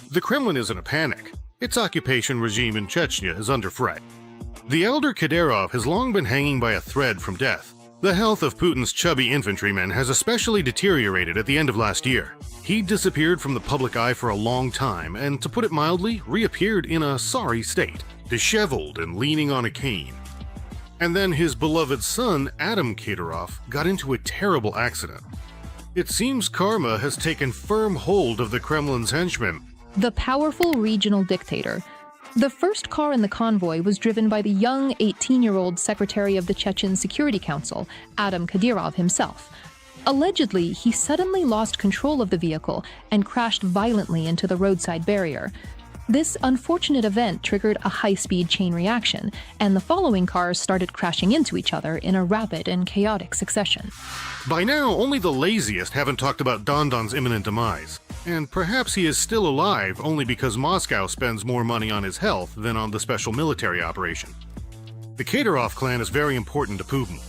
The Kremlin is in a panic. Its occupation regime in Chechnya is under threat. The elder Kadyrov has long been hanging by a thread from death. The health of Putin's chubby infantrymen has especially deteriorated at the end of last year. He disappeared from the public eye for a long time and, to put it mildly, reappeared in a sorry state, disheveled and leaning on a cane. And then his beloved son, Adam Kadyrov, got into a terrible accident. It seems karma has taken firm hold of the Kremlin's henchmen. The powerful regional dictator. The first car in the convoy was driven by the young 18-year-old secretary of the Chechen Security Council, Adam Kadyrov himself. Allegedly, he suddenly lost control of the vehicle and crashed violently into the roadside barrier. This unfortunate event triggered a high-speed chain reaction, and the following cars started crashing into each other in a rapid and chaotic succession. By now, only the laziest haven't talked about Dondon's imminent demise. And perhaps he is still alive only because Moscow spends more money on his health than on the special military operation. The Kadyrov clan is very important to Putin.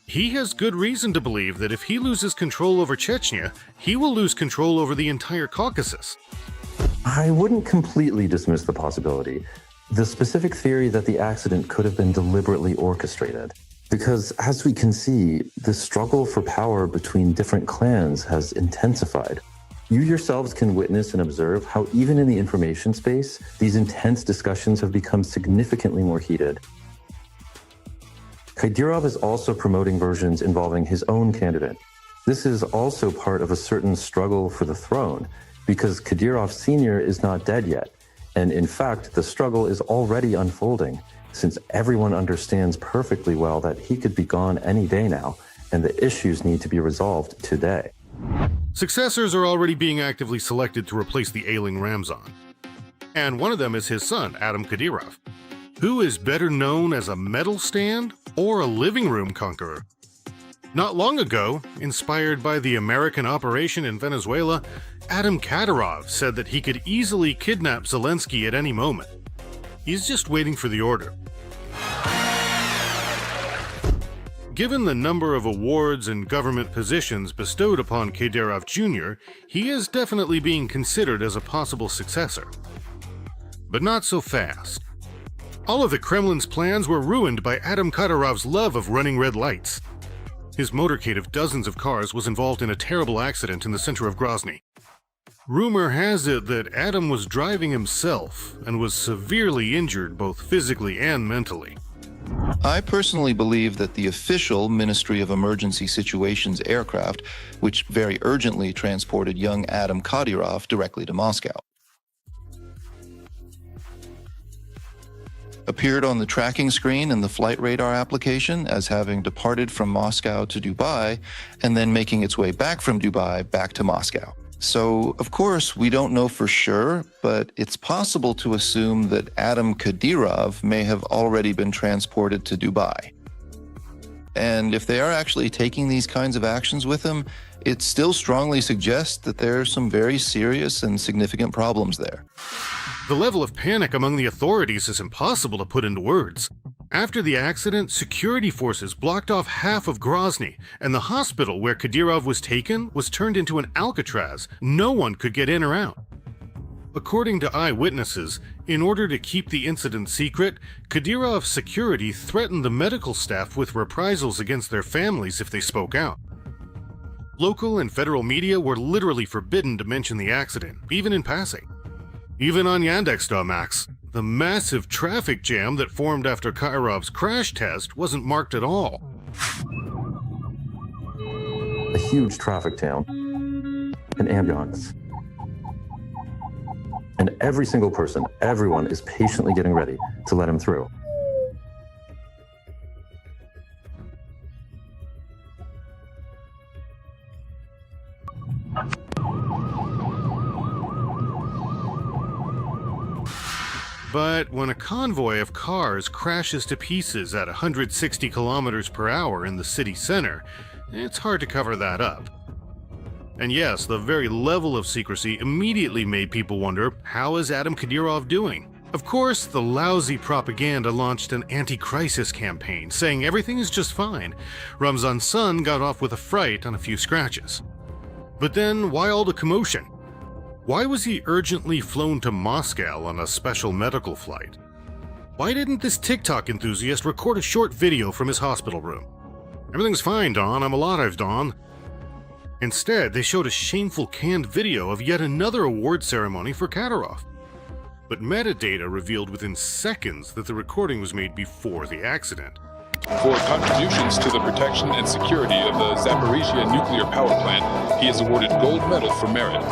He has good reason to believe that if he loses control over Chechnya, he will lose control over the entire Caucasus. I wouldn't completely dismiss the possibility. The specific theory that the accident could have been deliberately orchestrated. Because, as we can see, the struggle for power between different clans has intensified. You yourselves can witness and observe how even in the information space, these intense discussions have become significantly more heated. Kadyrov is also promoting versions involving his own candidate. This is also part of a certain struggle for the throne, because Kadyrov Sr. is not dead yet, and in fact, the struggle is already unfolding, since everyone understands perfectly well that he could be gone any day now, and the issues need to be resolved today. Successors are already being actively selected to replace the ailing Ramzan. And one of them is his son, Adam Kadyrov, who is better known as a medal stand or a living room conqueror. Not long ago, inspired by the American operation in Venezuela, Adam Kadyrov said that he could easily kidnap Zelensky at any moment. He's just waiting for the order. Given the number of awards and government positions bestowed upon Kadyrov Jr., he is definitely being considered as a possible successor. But not so fast. All of the Kremlin's plans were ruined by Adam Kadyrov's love of running red lights. His motorcade of dozens of cars was involved in a terrible accident in the center of Grozny. Rumor has it that Adam was driving himself and was severely injured both physically and mentally. I personally believe that the official Ministry of Emergency Situations aircraft, which very urgently transported young Adam Kadyrov directly to Moscow, appeared on the tracking screen in the flight radar application as having departed from Moscow to Dubai and then making its way back from Dubai back to Moscow. So, of course, we don't know for sure, but it's possible to assume that Adam Kadyrov may have already been transported to Dubai. And if they are actually taking these kinds of actions with him, it still strongly suggests that there are some very serious and significant problems there. The level of panic among the authorities is impossible to put into words. After the accident, security forces blocked off half of Grozny, and the hospital where Kadyrov was taken was turned into an Alcatraz. No one could get in or out. According to eyewitnesses, in order to keep the incident secret, Kadyrov's security threatened the medical staff with reprisals against their families if they spoke out. Local and federal media were literally forbidden to mention the accident, even in passing. Even on Yandex.Max, the massive traffic jam that formed after Kadyrov's crash test wasn't marked at all. A huge traffic jam, an ambulance. And every single person, everyone is patiently getting ready to let him through. But when a convoy of cars crashes to pieces at 160 kilometers per hour in the city center, it's hard to cover that up. And yes, the very level of secrecy immediately made people wonder, how is Adam Kadyrov doing? Of course, the lousy propaganda launched an anti-crisis campaign, saying everything is just fine. Ramzan's son got off with a fright and a few scratches. But then, why all the commotion? Why was he urgently flown to Moscow on a special medical flight? Why didn't this TikTok enthusiast record a short video from his hospital room? Everything's fine, Don. I'm alive, Don. Instead, they showed a shameful canned video of yet another award ceremony for Kadyrov. But metadata revealed within seconds that the recording was made before the accident. For contributions to the protection and security of the Zaporizhia nuclear power plant, he is awarded gold medal for merit.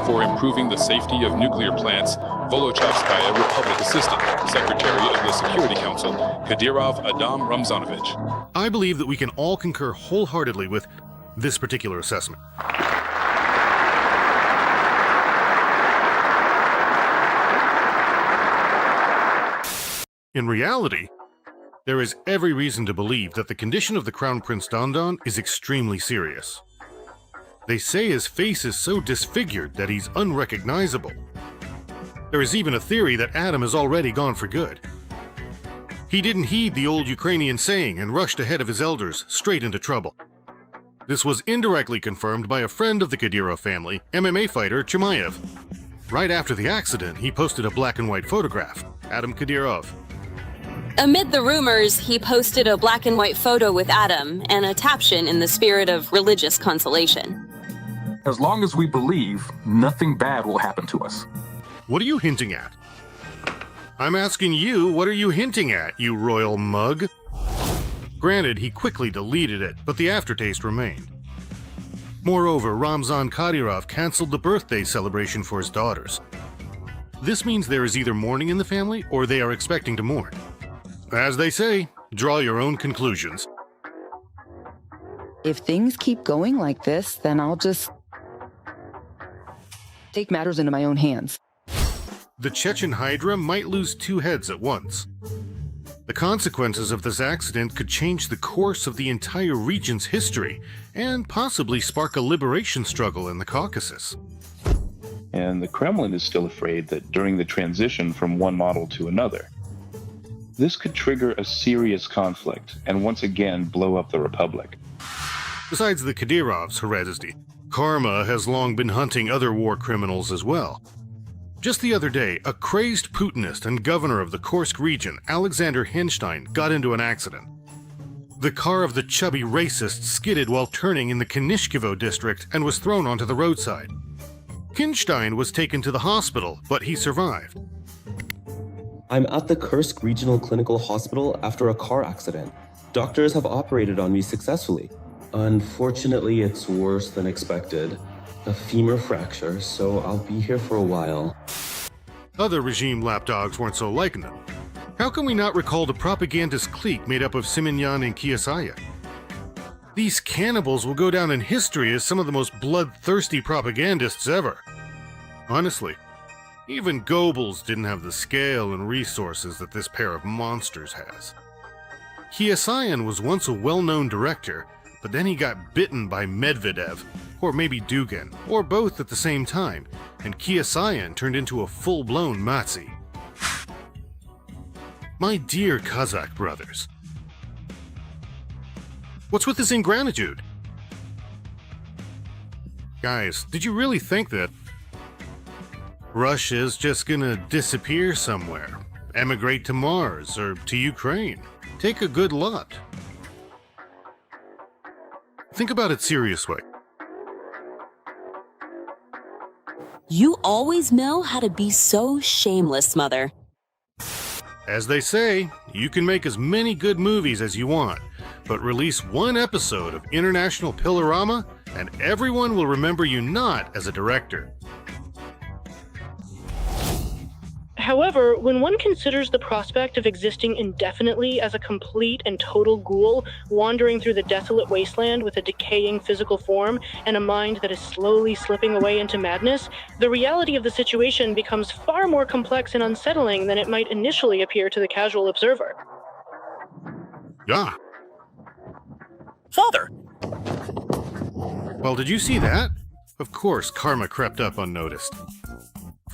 For improving the safety of nuclear plants, Volochovskaya Republic Assistant, Secretary of the Security Council, Kadyrov Adam Ramzanovich. I believe that we can all concur wholeheartedly with this particular assessment. In reality, there is every reason to believe that the condition of the Crown Prince Don is extremely serious. They say his face is so disfigured that he's unrecognizable. There is even a theory that Adam has already gone for good. He didn't heed the old Ukrainian saying and rushed ahead of his elders, straight into trouble. This was indirectly confirmed by a friend of the Kadyrov family, MMA fighter Chimaev. Right after the accident, he posted a black and white photograph, Adam Kadyrov. Amid the rumors, he posted a black and white photo with Adam and a caption in the spirit of religious consolation. As long as we believe, nothing bad will happen to us. What are you hinting at? I'm asking you, what are you hinting at, you royal mug? Granted, he quickly deleted it, but the aftertaste remained. Moreover, Ramzan Kadyrov canceled the birthday celebration for his daughters. This means there is either mourning in the family or they are expecting to mourn. As they say, draw your own conclusions. If things keep going like this, then I'll just take matters into my own hands. The Chechen Hydra might lose two heads at once. The consequences of this accident could change the course of the entire region's history and possibly spark a liberation struggle in the Caucasus. And the Kremlin is still afraid that during the transition from one model to another, this could trigger a serious conflict and once again blow up the Republic. Besides the Kadyrovs, Her Majesty, Karma has long been hunting other war criminals as well. Just the other day, a crazed Putinist and governor of the Kursk region, Alexander Henstein, got into an accident. The car of the chubby racist skidded while turning in the Kanishkevo district and was thrown onto the roadside. Hinstein was taken to the hospital, but he survived. I'm at the Kursk Regional Clinical Hospital after a car accident. Doctors have operated on me successfully. Unfortunately, it's worse than expected. A femur fracture, so I'll be here for a while. Other regime lapdogs weren't so liking them. How can we not recall the propagandist clique made up of Simonyan and Kiasaya? These cannibals will go down in history as some of the most bloodthirsty propagandists ever. Honestly, even Goebbels didn't have the scale and resources that this pair of monsters has. Kiasayan was once a well-known director, but then he got bitten by Medvedev, or maybe Dugin, or both at the same time, and Kiasayan turned into a full-blown Nazi. My dear Kazakh brothers, what's with this ingratitude? Guys, did you really think that Russia's just gonna disappear somewhere, emigrate to Mars or to Ukraine? Take a good lot. Think about it seriously. You always know how to be so shameless, Mother. As they say, you can make as many good movies as you want, but release one episode of International Pilorama and everyone will remember you not as a director. However, when one considers the prospect of existing indefinitely as a complete and total ghoul, wandering through the desolate wasteland with a decaying physical form and a mind that is slowly slipping away into madness, the reality of the situation becomes far more complex and unsettling than it might initially appear to the casual observer. Yeah. Father! Well, did you see that? Of course, Karma crept up unnoticed.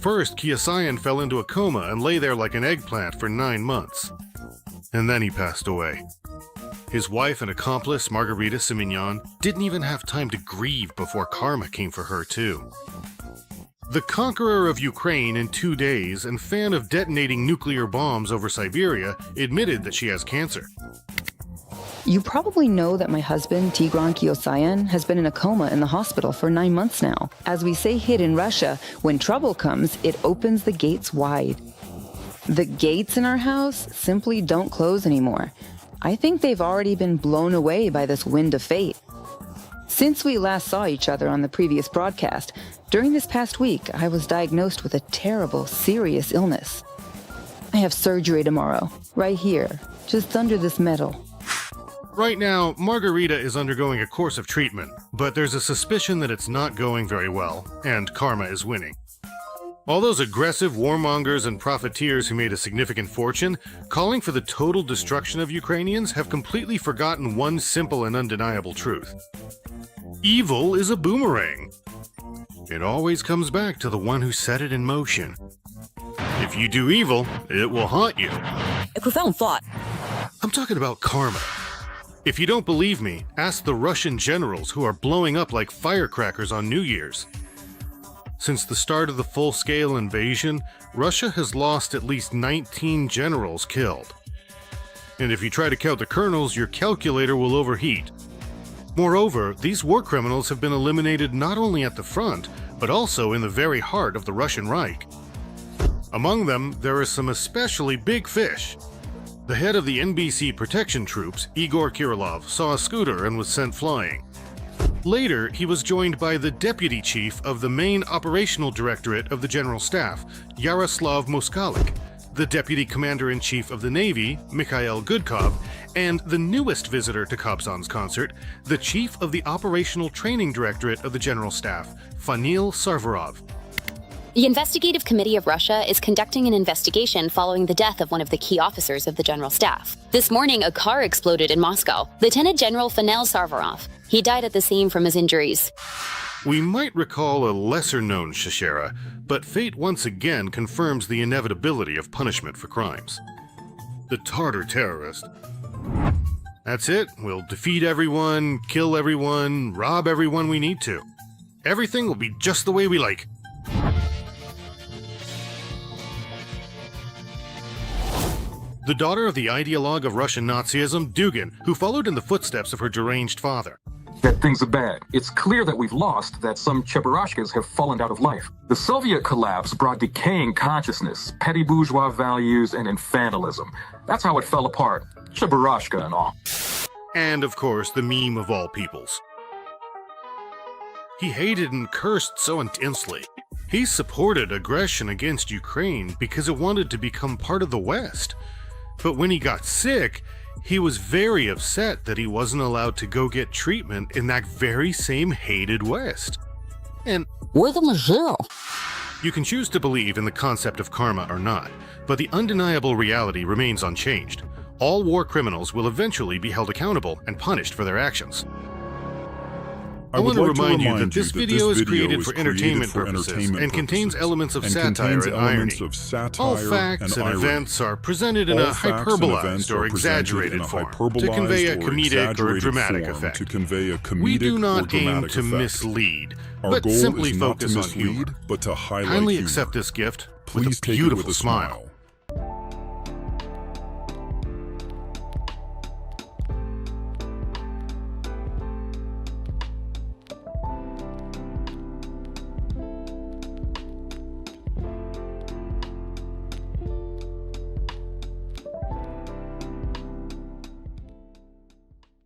First, Kyosayan fell into a coma and lay there like an eggplant for 9 months. And then he passed away. His wife and accomplice, Margarita Simonyan, didn't even have time to grieve before karma came for her, too. The conqueror of Ukraine in 2 days and fan of detonating nuclear bombs over Siberia admitted that she has cancer. You probably know that my husband, Tigran Kyosayan, has been in a coma in the hospital for 9 months now. As we say here in Russia, when trouble comes, it opens the gates wide. The gates in our house simply don't close anymore. I think they've already been blown away by this wind of fate. Since we last saw each other on the previous broadcast, during this past week, I was diagnosed with a terrible, serious illness. I have surgery tomorrow, right here, just under this metal. Right now, Margarita is undergoing a course of treatment, but there's a suspicion that it's not going very well, and karma is winning. All those aggressive warmongers and profiteers who made a significant fortune, calling for the total destruction of Ukrainians, have completely forgotten one simple and undeniable truth. Evil is a boomerang. It always comes back to the one who set it in motion. If you do evil, it will haunt you. A profound thought. I'm talking about karma. If you don't believe me, ask the Russian generals who are blowing up like firecrackers on New Year's. Since the start of the full-scale invasion, Russia has lost at least 19 generals killed. And if you try to count the colonels, your calculator will overheat. Moreover, these war criminals have been eliminated not only at the front, but also in the very heart of the Russian Reich. Among them, there are some especially big fish. The head of the NBC protection troops, Igor Kirillov, saw a scooter and was sent flying. Later, he was joined by the deputy chief of the main operational directorate of the General Staff, Yaroslav Moskalik, the deputy commander-in-chief of the Navy, Mikhail Gudkov, and the newest visitor to Kobzon's concert, the chief of the operational training directorate of the General Staff, Fanil Sarvarov. The Investigative Committee of Russia is conducting an investigation following the death of one of the key officers of the General Staff. This morning, a car exploded in Moscow. Lieutenant General Fanil Sarvarov. He died at the scene from his injuries. We might recall a lesser-known Shashera, but fate once again confirms the inevitability of punishment for crimes. The Tartar terrorist. That's it. We'll defeat everyone, kill everyone, rob everyone we need to. Everything will be just the way we like. The daughter of the ideologue of Russian Nazism, Dugin, who followed in the footsteps of her deranged father. That things are bad. It's clear that we've lost, that some Cheburashkas have fallen out of life. The Soviet collapse brought decaying consciousness, petty bourgeois values, and infantilism. That's how it fell apart. Cheburashka and all. And, of course, the meme of all peoples. He hated and cursed so intensely. He supported aggression against Ukraine because it wanted to become part of the West. But when he got sick, he was very upset that he wasn't allowed to go get treatment in that very same hated West. And you can choose to believe in the concept of karma or not, but the undeniable reality remains unchanged. All war criminals will eventually be held accountable and punished for their actions. I want to remind you that this video is created for entertainment purposes and contains elements of satire and irony. All facts and events are presented in a hyperbolized or exaggerated form to convey a comedic or dramatic effect. We do not aim to mislead, but simply focus on humor. Kindly accept this gift with a beautiful smile.